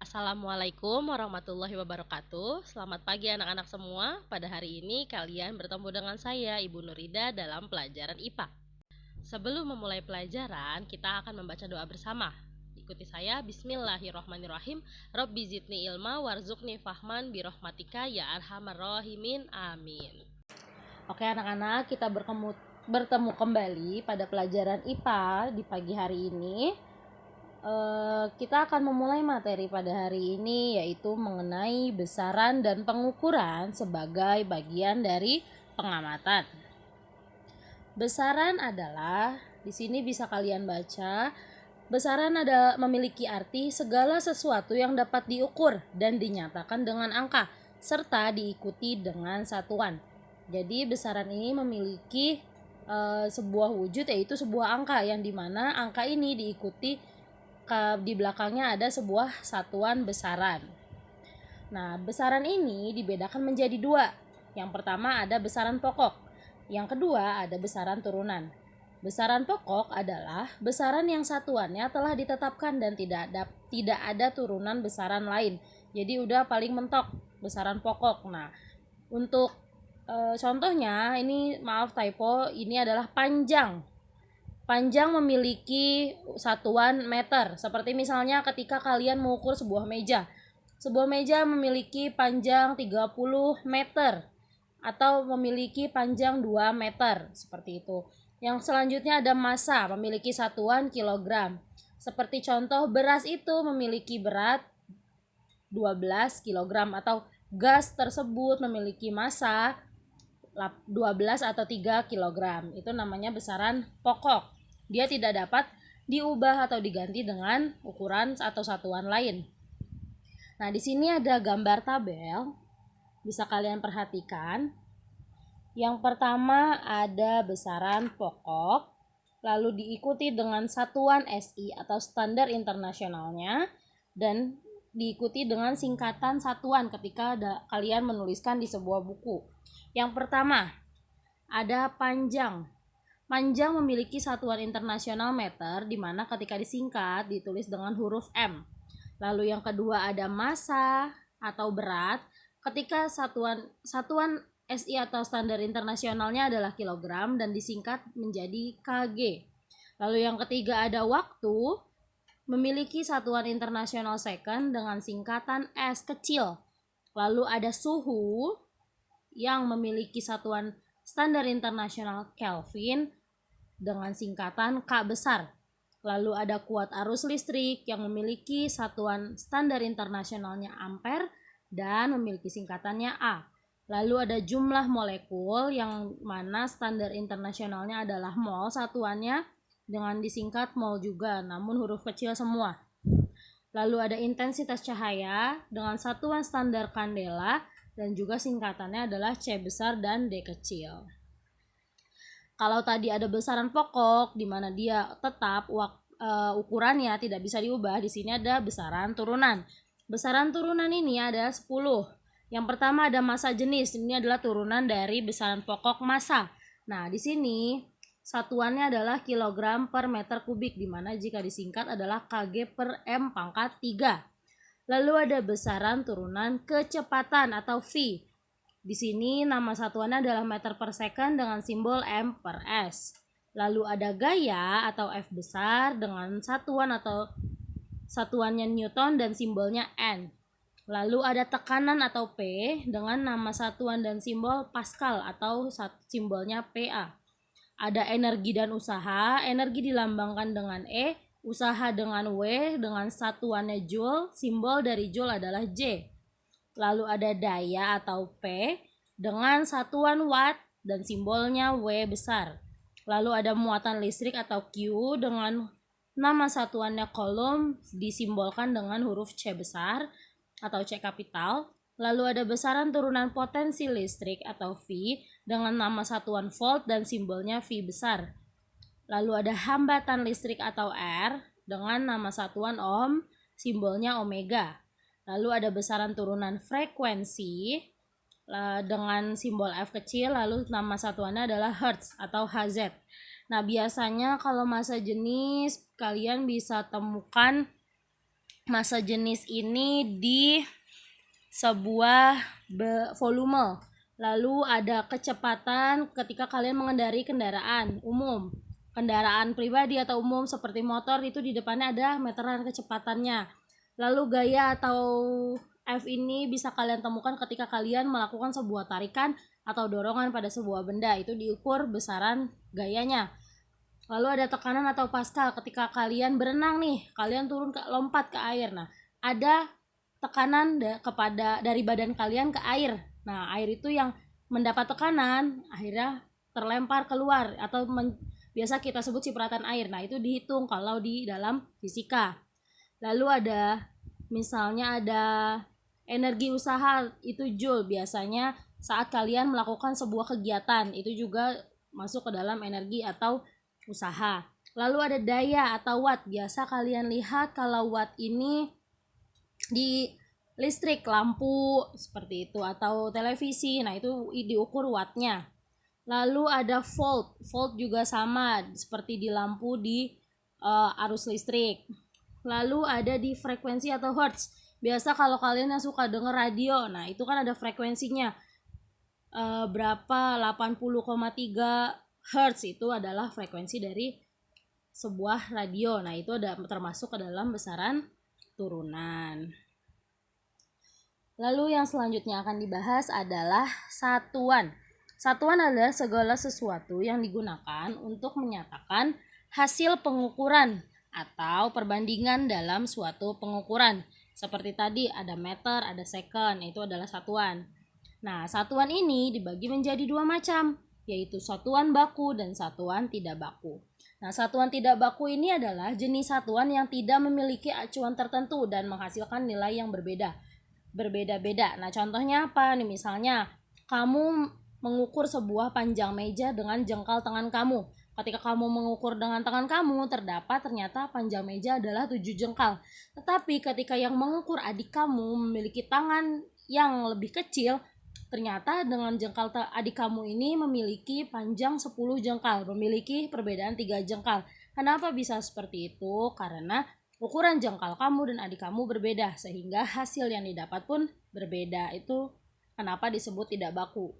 Assalamualaikum warahmatullahi wabarakatuh. Selamat pagi anak-anak semua. Pada hari ini kalian bertemu dengan saya, Ibu Nurida, dalam pelajaran IPA. Sebelum memulai pelajaran, kita akan membaca doa bersama. Ikuti saya. Bismillahirrahmanirrahim. Rabbi zidni ilma warzuqni fahman birahmatika ya arhamar rahimin. Amin. Oke anak-anak, kita bertemu kembali pada pelajaran IPA di pagi hari ini. Kita akan memulai materi pada hari ini, yaitu mengenai besaran dan pengukuran sebagai bagian dari pengamatan. Besaran adalah, di sini bisa kalian baca, besaran adalah memiliki arti segala sesuatu yang dapat diukur dan dinyatakan dengan angka, serta diikuti dengan satuan. Jadi besaran ini memiliki sebuah wujud, yaitu sebuah angka, yang dimana angka ini diikuti di belakangnya ada sebuah satuan besaran. Nah, besaran ini dibedakan menjadi dua. Yang pertama ada besaran pokok, yang kedua ada besaran turunan. Besaran pokok adalah besaran yang satuannya telah ditetapkan dan tidak ada turunan besaran lain. Jadi udah paling mentok besaran pokok. Nah, untuk contohnya ini, maaf typo, ini adalah panjang. Panjang memiliki satuan meter. Seperti misalnya ketika kalian mengukur sebuah meja. Sebuah meja memiliki panjang 30 meter atau memiliki panjang 2 meter, seperti itu. Yang selanjutnya ada massa, memiliki satuan kilogram. Seperti contoh, beras itu memiliki berat 12 kilogram, atau gas tersebut memiliki massa 12 atau 3 kilogram. Itu namanya besaran pokok. Dia tidak dapat diubah atau diganti dengan ukuran atau satuan lain. Nah, di sini ada gambar tabel, bisa kalian perhatikan. Yang pertama ada besaran pokok, lalu diikuti dengan satuan SI atau standar internasionalnya, dan diikuti dengan singkatan satuan ketika kalian menuliskan di sebuah buku. Yang pertama ada panjang. Panjang memiliki satuan internasional meter, di mana ketika disingkat ditulis dengan huruf M. Lalu yang kedua ada massa atau berat, ketika satuan SI atau standar internasionalnya adalah kilogram dan disingkat menjadi kg. Lalu yang ketiga ada waktu, memiliki satuan internasional second dengan singkatan S kecil. Lalu ada suhu yang memiliki satuan standar internasional Kelvin dengan singkatan K besar. Lalu ada kuat arus listrik yang memiliki satuan standar internasionalnya ampere dan memiliki singkatannya A. Lalu ada jumlah molekul yang mana standar internasionalnya adalah mol satuannya dengan disingkat mol juga, namun huruf kecil semua. Lalu ada intensitas cahaya dengan satuan standar kandela dan juga singkatannya adalah C besar dan D kecil. Kalau tadi ada besaran pokok di mana dia tetap ukurannya tidak bisa diubah, di sini ada besaran turunan. Besaran turunan ini ada 10. Yang pertama ada massa jenis, ini adalah turunan dari besaran pokok massa. Nah, di sini satuannya adalah kilogram per meter kubik, di mana jika disingkat adalah kg per m pangkat 3. Lalu ada besaran turunan kecepatan atau V. Di sini nama satuannya adalah meter per second dengan simbol M per S. Lalu ada gaya atau F besar dengan satuan atau satuannya Newton dan simbolnya N. Lalu ada tekanan atau P dengan nama satuan dan simbol Pascal atau simbolnya PA. Ada energi dan usaha, energi dilambangkan dengan E, usaha dengan W dengan satuannya Joule, simbol dari Joule adalah J. Lalu ada daya atau P dengan satuan watt dan simbolnya W besar. Lalu ada muatan listrik atau Q dengan nama satuannya Coulomb, disimbolkan dengan huruf C besar atau C kapital. Lalu ada besaran turunan potensi listrik atau V dengan nama satuan volt dan simbolnya V besar. Lalu ada hambatan listrik atau R dengan nama satuan ohm, simbolnya omega. Lalu ada besaran turunan frekuensi dengan simbol F kecil, lalu nama satuannya adalah Hertz atau Hz. Nah, biasanya kalau massa jenis kalian bisa temukan massa jenis ini di sebuah volume. Lalu ada kecepatan ketika kalian mengendarai kendaraan umum. Kendaraan pribadi atau umum seperti motor itu di depannya ada meteran kecepatannya. Lalu gaya atau F ini bisa kalian temukan ketika kalian melakukan sebuah tarikan atau dorongan pada sebuah benda, itu diukur besaran gayanya. Lalu ada tekanan atau Pascal ketika kalian berenang nih, kalian lompat ke air. Nah, ada tekanan dari badan kalian ke air. Nah, air itu yang mendapat tekanan akhirnya terlempar keluar atau biasa kita sebut cipratan air. Nah, itu dihitung kalau di dalam fisika. Lalu misalnya ada energi usaha, itu joule. Biasanya saat kalian melakukan sebuah kegiatan, itu juga masuk ke dalam energi atau usaha. Lalu ada daya atau watt. Biasa kalian lihat kalau watt ini di listrik, lampu seperti itu, atau televisi. Nah, itu diukur wattnya. Lalu ada volt. Volt juga sama seperti di lampu di arus listrik. Lalu ada di frekuensi atau hertz. Biasa kalau kalian yang suka denger radio, nah itu kan ada frekuensinya. Berapa 80,3 hertz itu adalah frekuensi dari sebuah radio. Nah, itu ada termasuk ke dalam besaran turunan. Lalu yang selanjutnya akan dibahas adalah satuan. Satuan adalah segala sesuatu yang digunakan untuk menyatakan hasil pengukuran atau perbandingan dalam suatu pengukuran. Seperti tadi ada meter, ada second, itu adalah satuan. Nah, satuan ini dibagi menjadi dua macam, yaitu satuan baku dan satuan tidak baku. Nah, satuan tidak baku ini adalah jenis satuan yang tidak memiliki acuan tertentu dan menghasilkan nilai yang berbeda-beda. Nah, contohnya apa nih? Misalnya, kamu mengukur sebuah panjang meja dengan jengkal tangan kamu. Ketika kamu mengukur dengan tangan kamu, ternyata panjang meja adalah 7 jengkal. Tetapi ketika yang mengukur adik kamu memiliki tangan yang lebih kecil, ternyata dengan jengkal adik kamu ini memiliki panjang 10 jengkal, memiliki perbedaan 3 jengkal. Kenapa bisa seperti itu? Karena ukuran jengkal kamu dan adik kamu berbeda, sehingga hasil yang didapat pun berbeda. Itu kenapa disebut tidak baku.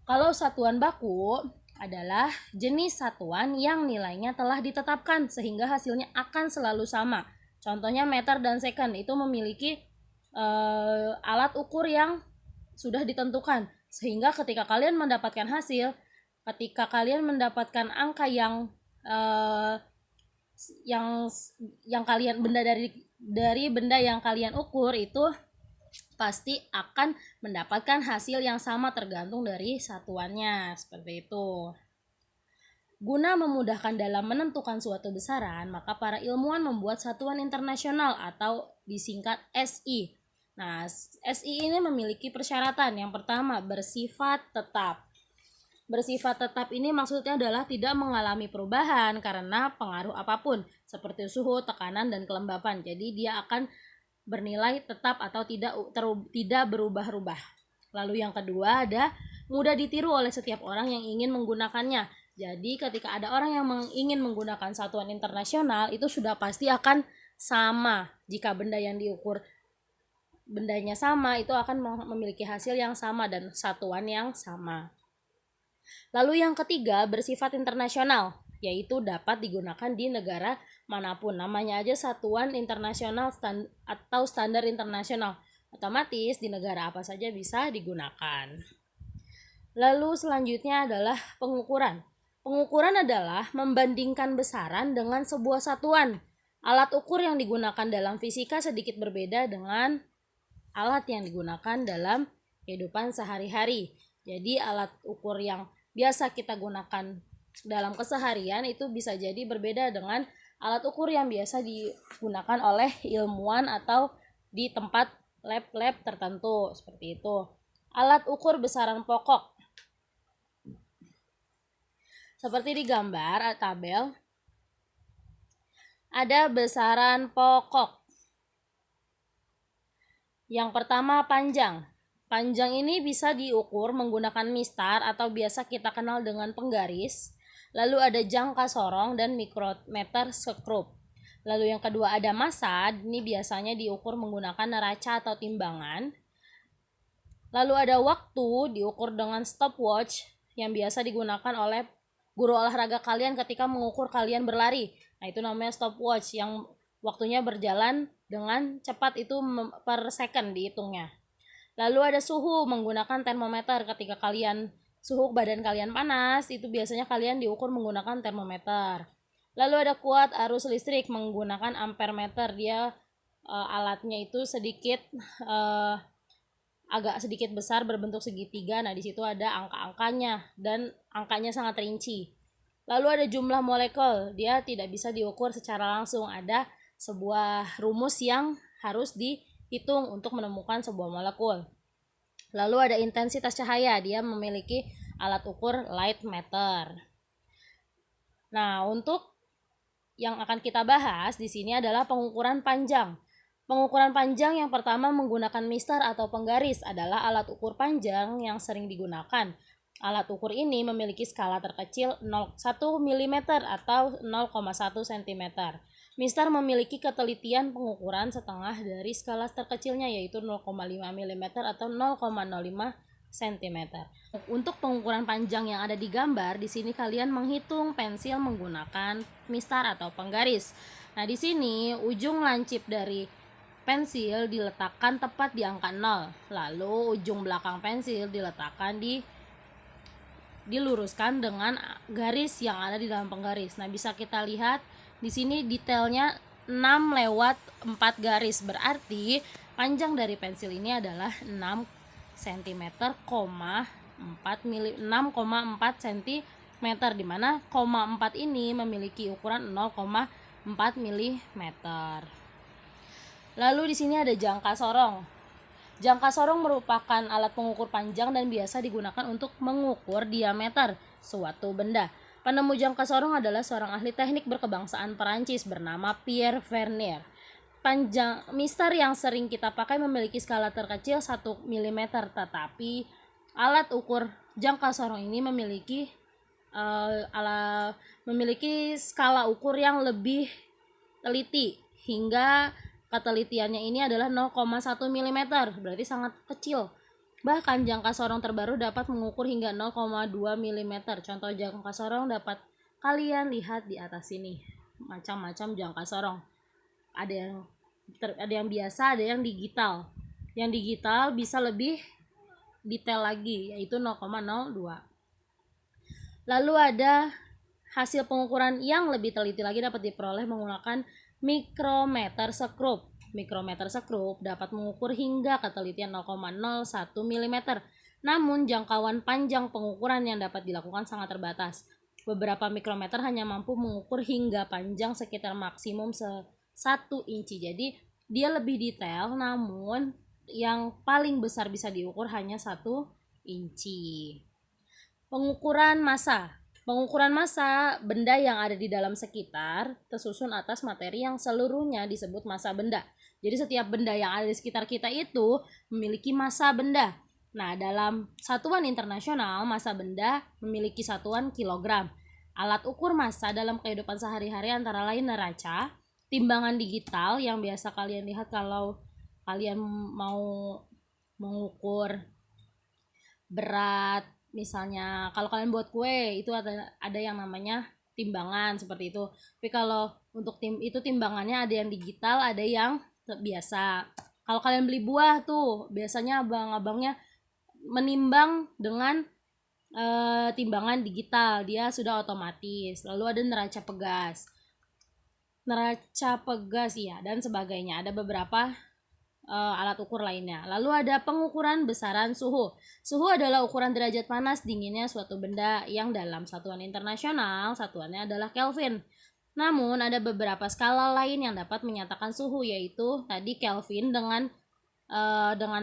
Kalau satuan baku adalah jenis satuan yang nilainya telah ditetapkan sehingga hasilnya akan selalu sama. Contohnya meter dan second itu memiliki alat ukur yang sudah ditentukan, sehingga ketika kalian mendapatkan hasil, ketika kalian mendapatkan angka yang kalian dari benda yang kalian ukur, itu pasti akan mendapatkan hasil yang sama tergantung dari satuannya, seperti itu. Guna memudahkan dalam menentukan suatu besaran, maka para ilmuwan membuat satuan internasional atau disingkat SI. Nah, SI ini memiliki persyaratan. Yang pertama, bersifat tetap. Bersifat tetap ini maksudnya adalah tidak mengalami perubahan karena pengaruh apapun, seperti suhu, tekanan, dan kelembapan. Jadi dia akan bernilai tetap atau tidak berubah-ubah. Lalu yang kedua, ada mudah ditiru oleh setiap orang yang ingin menggunakannya. Jadi ketika ada orang yang ingin menggunakan satuan internasional, itu sudah pasti akan sama. Jika benda yang diukur bendanya sama, itu akan memiliki hasil yang sama dan satuan yang sama. Lalu yang ketiga, bersifat internasional, yaitu dapat digunakan di negara manapun. Namanya aja satuan internasional atau standar internasional. Otomatis di negara apa saja bisa digunakan. Lalu selanjutnya adalah pengukuran. Pengukuran adalah membandingkan besaran dengan sebuah satuan. Alat ukur yang digunakan dalam fisika sedikit berbeda dengan alat yang digunakan dalam kehidupan sehari-hari. Jadi alat ukur yang biasa kita gunakan dalam keseharian itu bisa jadi berbeda dengan alat ukur yang biasa digunakan oleh ilmuwan atau di tempat lab-lab tertentu, seperti itu. Alat ukur besaran pokok seperti di gambar tabel, ada besaran pokok. Yang pertama, panjang. Panjang ini bisa diukur menggunakan mistar atau biasa kita kenal dengan penggaris. Lalu ada jangka sorong dan mikrometer skrup. Lalu yang kedua ada massa, ini biasanya diukur menggunakan neraca atau timbangan. Lalu ada waktu, diukur dengan stopwatch yang biasa digunakan oleh guru olahraga kalian ketika mengukur kalian berlari. Nah, itu namanya stopwatch yang waktunya berjalan dengan cepat, itu per second dihitungnya. Lalu ada suhu, menggunakan termometer. Ketika suhu badan kalian panas, itu biasanya kalian diukur menggunakan termometer. Lalu ada kuat arus listrik, menggunakan ampermeter. Dia alatnya itu agak sedikit besar, berbentuk segitiga. Nah, di situ ada angka-angkanya dan angkanya sangat rinci. Lalu ada jumlah molekul, dia tidak bisa diukur secara langsung. Ada sebuah rumus yang harus dihitung untuk menemukan sebuah molekul. Lalu ada intensitas cahaya, dia memiliki alat ukur light meter. Nah, untuk yang akan kita bahas di sini adalah pengukuran panjang. Pengukuran panjang yang pertama menggunakan mistar atau penggaris, adalah alat ukur panjang yang sering digunakan. Alat ukur ini memiliki skala terkecil 1 mm atau 0,1 cm. Mistar memiliki ketelitian pengukuran setengah dari skala terkecilnya, yaitu 0,5 mm atau 0,05 cm. Untuk pengukuran panjang yang ada di gambar, di sini kalian menghitung pensil menggunakan mistar atau penggaris. Nah, di sini ujung lancip dari pensil diletakkan tepat di angka 0. Lalu ujung belakang pensil diluruskan dengan garis yang ada di dalam penggaris. Nah, bisa kita lihat di sini detailnya 6 lewat 4 garis. Berarti panjang dari pensil ini adalah 6 cm, 6,4 cm, di mana 0,4 ini memiliki ukuran 0,4 mm. Lalu di sini ada jangka sorong. Jangka sorong merupakan alat pengukur panjang dan biasa digunakan untuk mengukur diameter suatu benda. Penemu jangka sorong adalah seorang ahli teknik berkebangsaan Perancis bernama Pierre Vernier. Mistar yang sering kita pakai memiliki skala terkecil 1 mm, tetapi alat ukur jangka sorong ini memiliki skala ukur yang lebih teliti, hingga ketelitiannya ini adalah 0,1 mm, berarti sangat kecil. Bahkan jangka sorong terbaru dapat mengukur hingga 0,2 mm. Contoh jangka sorong dapat kalian lihat di atas sini. Macam-macam jangka sorong. Ada yang biasa, ada yang digital. Yang digital bisa lebih detail lagi, yaitu 0,02. Lalu ada hasil pengukuran yang lebih teliti lagi dapat diperoleh menggunakan mikrometer sekrup. Mikrometer sekrup dapat mengukur hingga ketelitian 0,01 mm. Namun jangkauan panjang pengukuran yang dapat dilakukan sangat terbatas. Beberapa mikrometer hanya mampu mengukur hingga panjang sekitar maksimum 1 inci. Jadi dia lebih detail, namun yang paling besar bisa diukur hanya 1 inci. Pengukuran massa. Pengukuran massa benda yang ada di dalam sekitar tersusun atas materi yang seluruhnya disebut massa benda. Jadi setiap benda yang ada di sekitar kita itu memiliki massa benda. Nah, dalam satuan internasional, massa benda memiliki satuan kilogram. Alat ukur massa dalam kehidupan sehari-hari antara lain neraca, timbangan digital yang biasa kalian lihat kalau kalian mau mengukur berat. Misalnya kalau kalian buat kue, itu ada yang namanya timbangan seperti itu. Tapi kalau untuk timbangannya ada yang digital, ada yang biasa. Kalau kalian beli buah tuh, biasanya abang-abangnya menimbang dengan timbangan digital, dia sudah otomatis. Lalu ada neraca pegas ya, dan sebagainya. Ada beberapa alat ukur lainnya. Lalu ada pengukuran besaran suhu. Suhu adalah ukuran derajat panas dinginnya suatu benda yang dalam satuan internasional satuannya adalah Kelvin. Namun ada beberapa skala lain yang dapat menyatakan suhu, yaitu tadi Kelvin dengan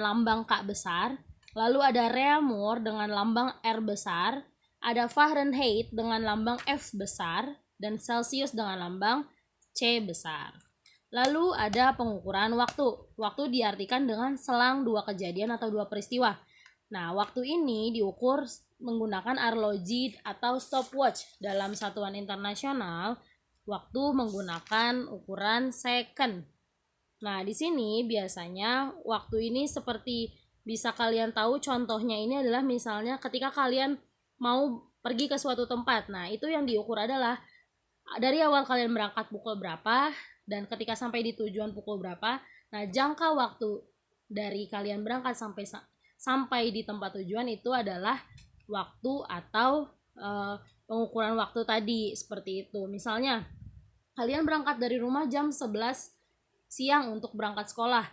lambang K besar. Lalu ada Reaumur dengan lambang R besar. Ada Fahrenheit dengan lambang F besar dan Celsius dengan lambang C besar. Lalu ada pengukuran waktu. Waktu diartikan dengan selang 2 kejadian atau 2 peristiwa. Nah, waktu ini diukur menggunakan arloji atau stopwatch. Dalam satuan internasional, waktu menggunakan ukuran second. Nah, di sini biasanya waktu ini seperti bisa kalian tahu, contohnya ini adalah misalnya ketika kalian mau pergi ke suatu tempat. Nah, itu yang diukur adalah dari awal kalian berangkat pukul berapa dan ketika sampai di tujuan pukul berapa. Nah, jangka waktu dari kalian berangkat sampai di tempat tujuan itu adalah waktu atau pengukuran waktu tadi, seperti itu. Misalnya kalian berangkat dari rumah jam 11 siang untuk berangkat sekolah.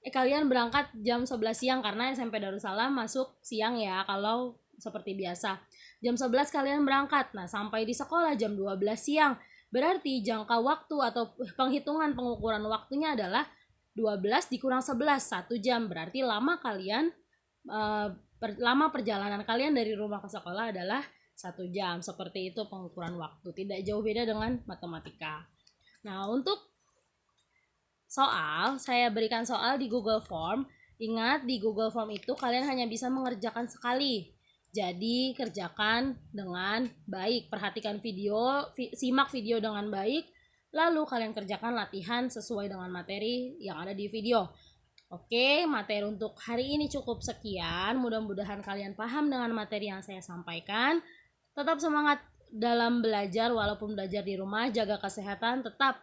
Kalian berangkat jam 11 siang karena SMP Darussalam masuk siang ya, kalau seperti biasa. Jam 11 kalian berangkat. Nah, sampai di sekolah jam 12 siang. Berarti jangka waktu atau penghitungan pengukuran waktunya adalah 12 dikurang 11, 1 jam. Berarti lama perjalanan kalian dari rumah ke sekolah adalah 1 jam. Seperti itu pengukuran waktu. Tidak jauh beda dengan matematika. Nah, untuk saya berikan soal di Google Form. Ingat, di Google Form itu kalian hanya bisa mengerjakan sekali. Jadi kerjakan dengan baik. Perhatikan video, simak video dengan baik. Lalu kalian kerjakan latihan sesuai dengan materi yang ada di video. Oke, materi untuk hari ini cukup sekian. Mudah-mudahan kalian paham dengan materi yang saya sampaikan. Tetap semangat dalam belajar walaupun belajar di rumah. Jaga kesehatan, tetap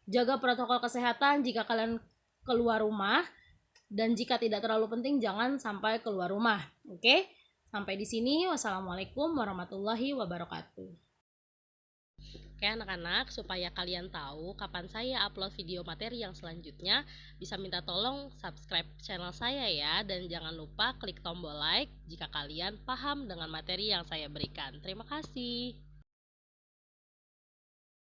jaga protokol kesehatan jika kalian keluar rumah, dan jika tidak terlalu penting jangan sampai keluar rumah. Oke? Sampai di sini. Wassalamualaikum warahmatullahi wabarakatuh. Oke anak-anak, supaya kalian tahu kapan saya upload video materi yang selanjutnya, bisa minta tolong subscribe channel saya ya, dan jangan lupa klik tombol like jika kalian paham dengan materi yang saya berikan. Terima kasih.